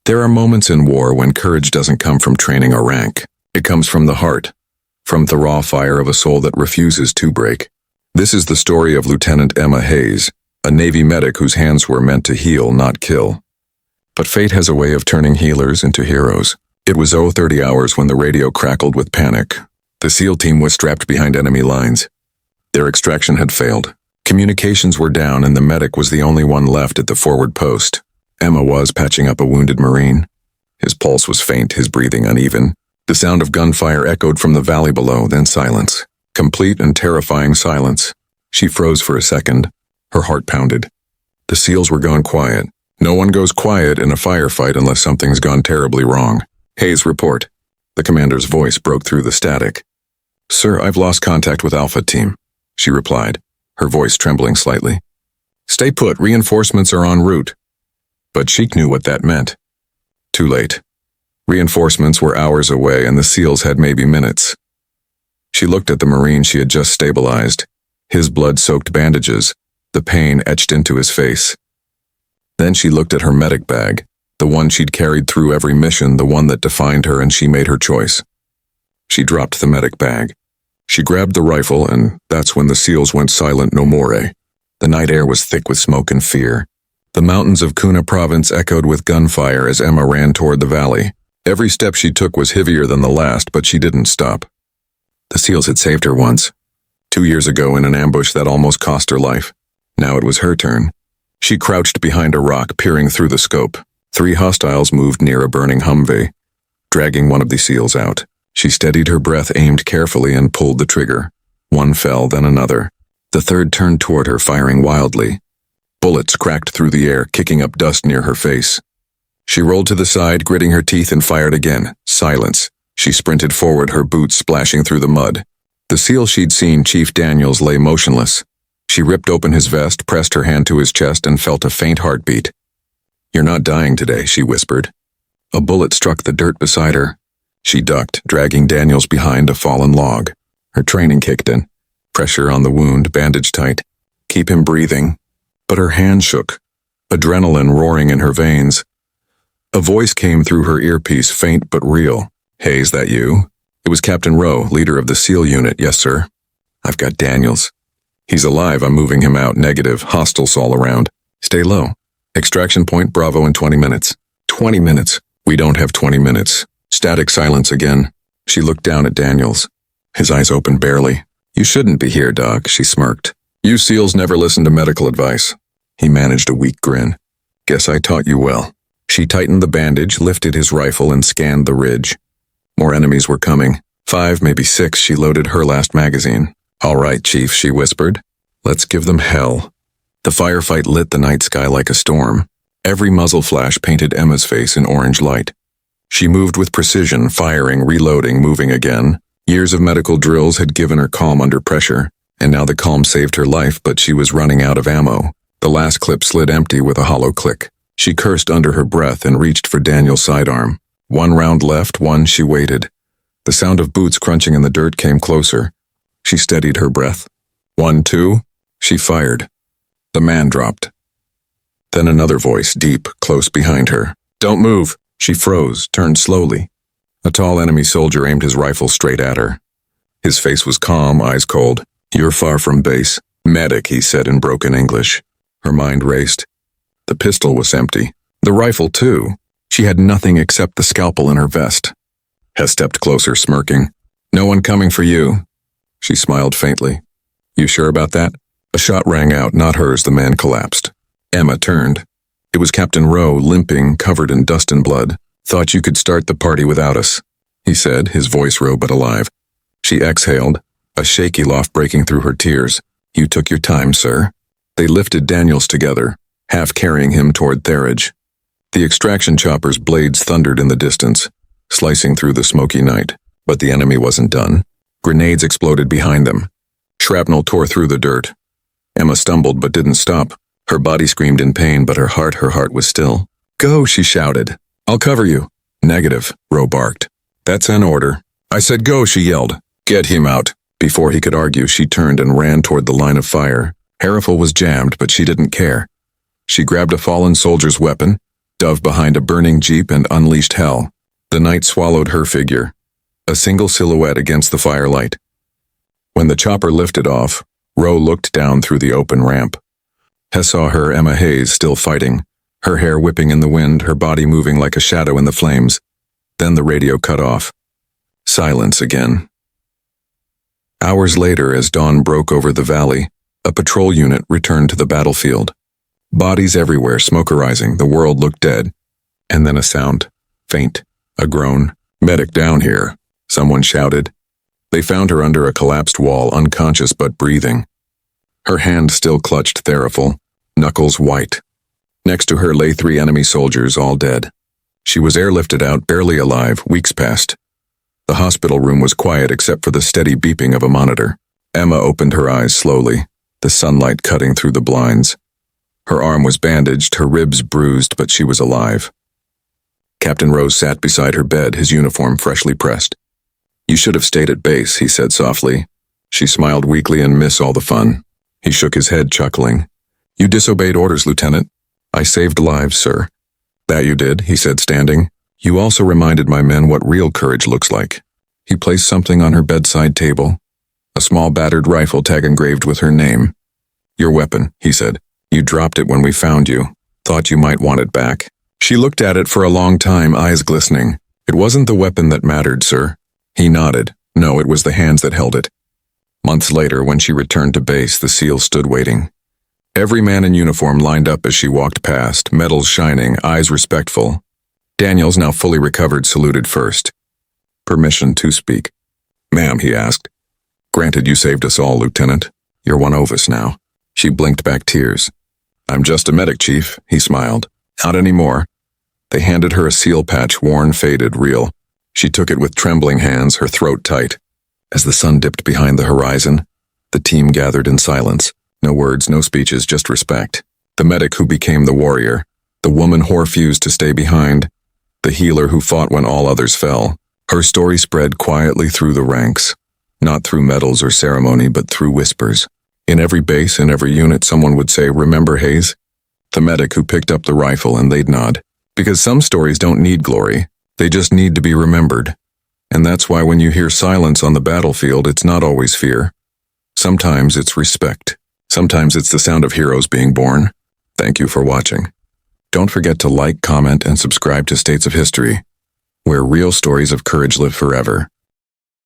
There are moments in war when courage doesn't come from training or rank. It comes from the heart, from the raw fire of a soul that refuses to break. This is the story of Lieutenant Emma Hayes, a Navy medic whose hands were meant to heal, not kill. But fate has a way of turning healers into heroes. It was 0:30 hours when the radio crackled with panic. The SEAL team was strapped behind enemy lines. Their extraction had failed. Communications were down and the medic was the only one left at the forward post. Emma was patching up a wounded Marine. His pulse was faint, his breathing uneven. The sound of gunfire echoed from the valley below, then silence. Complete and terrifying silence. She froze for a second. Her heart pounded. The SEALs were gone quiet. No one goes quiet in a firefight unless something's gone terribly wrong. Hayes, report. The commander's voice broke through the static. Sir, I've lost contact with Alpha Team, she replied, her voice trembling slightly. Stay put, reinforcements are en route. But Sheik knew what that meant. Too late. Reinforcements were hours away and the SEALs had maybe minutes. She looked at the Marine she had just stabilized. His blood-soaked bandages, the pain etched into his face. Then she looked at her medic bag, the one she'd carried through every mission, the one that defined her, and she made her choice. She dropped the medic bag. She grabbed the rifle, and that's when the SEALs went silent no more. The night air was thick with smoke and fear. The mountains of Kuna province echoed with gunfire as Emma ran toward the valley. Every step she took was heavier than the last, but she didn't stop. The SEALs had saved her once. 2 years ago in an ambush that almost cost her life. Now it was her turn. She crouched behind a rock, peering through the scope. 3 hostiles moved near a burning Humvee, dragging one of the SEALs out. She steadied her breath, aimed carefully, and pulled the trigger. One fell, then another. The third turned toward her, firing wildly. Bullets cracked through the air, kicking up dust near her face. She rolled to the side, gritting her teeth, and fired again. Silence. She sprinted forward, her boots splashing through the mud. The SEAL she'd seen, Chief Daniels, lay motionless. She ripped open his vest, pressed her hand to his chest, and felt a faint heartbeat. You're not dying today, she whispered. A bullet struck the dirt beside her. She ducked, dragging Daniels behind a fallen log. Her training kicked in. Pressure on the wound, bandage tight. Keep him breathing. But her hand shook, adrenaline roaring in her veins. A voice came through her earpiece, faint but real. Hayes, that you? It was Captain Rowe, leader of the SEAL unit. Yes, sir. I've got Daniels. He's alive. I'm moving him out. Negative. Hostiles all around. Stay low. Extraction point Bravo in 20 minutes. 20 minutes. We don't have 20 minutes. Static silence again. She looked down at Daniels. His eyes opened barely. You shouldn't be here, Doc, she smirked. You SEALs never listen to medical advice. He managed a weak grin. Guess I taught you well. She tightened the bandage, lifted his rifle, and scanned the ridge. More enemies were coming. 5, maybe 6. She loaded her last magazine. All right, Chief, she whispered. Let's give them hell. The firefight lit the night sky like a storm. Every muzzle flash painted Emma's face in orange light. She moved with precision, firing, reloading, moving again. Years of medical drills had given her calm under pressure. And now the calm saved her life, but she was running out of ammo. The last clip slid empty with a hollow click. She cursed under her breath and reached for Daniel's sidearm. 1 round left, 1. She waited. The sound of boots crunching in the dirt came closer. She steadied her breath. 1, 2. She fired. The man dropped. Then another voice, deep, close behind her. Don't move. She froze, turned slowly. A tall enemy soldier aimed his rifle straight at her. His face was calm, eyes cold. You're far from base. Medic, he said in broken English. Her mind raced. The pistol was empty. The rifle, too. She had nothing except the scalpel in her vest. Hess stepped closer, smirking. No one coming for you. She smiled faintly. You sure about that? A shot rang out, not hers. The man collapsed. Emma turned. It was Captain Rowe, limping, covered in dust and blood. Thought you could start the party without us, he said, his voice raw but alive. She exhaled, a shaky laugh breaking through her tears. You took your time, sir. They lifted Daniels together, half carrying him toward Therage. The extraction chopper's blades thundered in the distance, slicing through the smoky night. But the enemy wasn't done. Grenades exploded behind them. Shrapnel tore through the dirt. Emma stumbled but didn't stop. Her body screamed in pain, but her heart was still. Go, she shouted. I'll cover you. Negative, Rowe barked. That's an order. I said go, she yelled. Get him out. Before he could argue, she turned and ran toward the line of fire. Her rifle was jammed, but she didn't care. She grabbed a fallen soldier's weapon, dove behind a burning jeep and unleashed hell. The night swallowed her figure, a single silhouette against the firelight. When the chopper lifted off, Roe looked down through the open ramp. Hess saw her, Emma Hayes, still fighting, her hair whipping in the wind, her body moving like a shadow in the flames. Then the radio cut off. Silence again. Hours later, as dawn broke over the valley, a patrol unit returned to the battlefield. Bodies everywhere, smoke arising, the world looked dead. And then a sound, faint, a groan. "Medic down here," someone shouted. They found her under a collapsed wall, unconscious but breathing. Her hand still clutched Therafil, knuckles white. Next to her lay 3 enemy soldiers, all dead. She was airlifted out, barely alive. Weeks passed. The hospital room was quiet except for the steady beeping of a monitor. Emma opened her eyes slowly, the sunlight cutting through the blinds. Her arm was bandaged, her ribs bruised, but she was alive. Captain Rose sat beside her bed, his uniform freshly pressed. "You should have stayed at base," he said softly. She smiled weakly and missed all the fun. He shook his head, chuckling. "You disobeyed orders, Lieutenant." "I saved lives, sir." "That you did," he said, standing. "You also reminded my men what real courage looks like." He placed something on her bedside table, a small battered rifle tag engraved with her name. "Your weapon," he said. "You dropped it when we found you. Thought you might want it back." She looked at it for a long time, eyes glistening. "It wasn't the weapon that mattered, sir." He nodded. "No, it was the hands that held it." Months later, when she returned to base, the SEAL stood waiting. Every man in uniform lined up as she walked past, medals shining, eyes respectful. Daniels, now fully recovered, saluted first. "Permission to speak." "Ma'am," he asked. "Granted, you saved us all, Lieutenant. You're one of us now." She blinked back tears. "I'm just a medic, Chief," he smiled. "Not anymore." They handed her a SEAL patch, worn, faded, real. She took it with trembling hands, her throat tight. As the sun dipped behind the horizon, the team gathered in silence. No words, no speeches, just respect. The medic who became the warrior, the woman who refused to stay behind, the healer who fought when all others fell. Her story spread quietly through the ranks, not through medals or ceremony, but through whispers. In every base, in every unit, someone would say, "Remember Hayes?" The medic who picked up the rifle, and they'd nod. Because some stories don't need glory, they just need to be remembered. And that's why when you hear silence on the battlefield, it's not always fear. Sometimes it's respect. Sometimes it's the sound of heroes being born. Thank you for watching. Don't forget to like, comment, and subscribe to States of History, where real stories of courage live forever.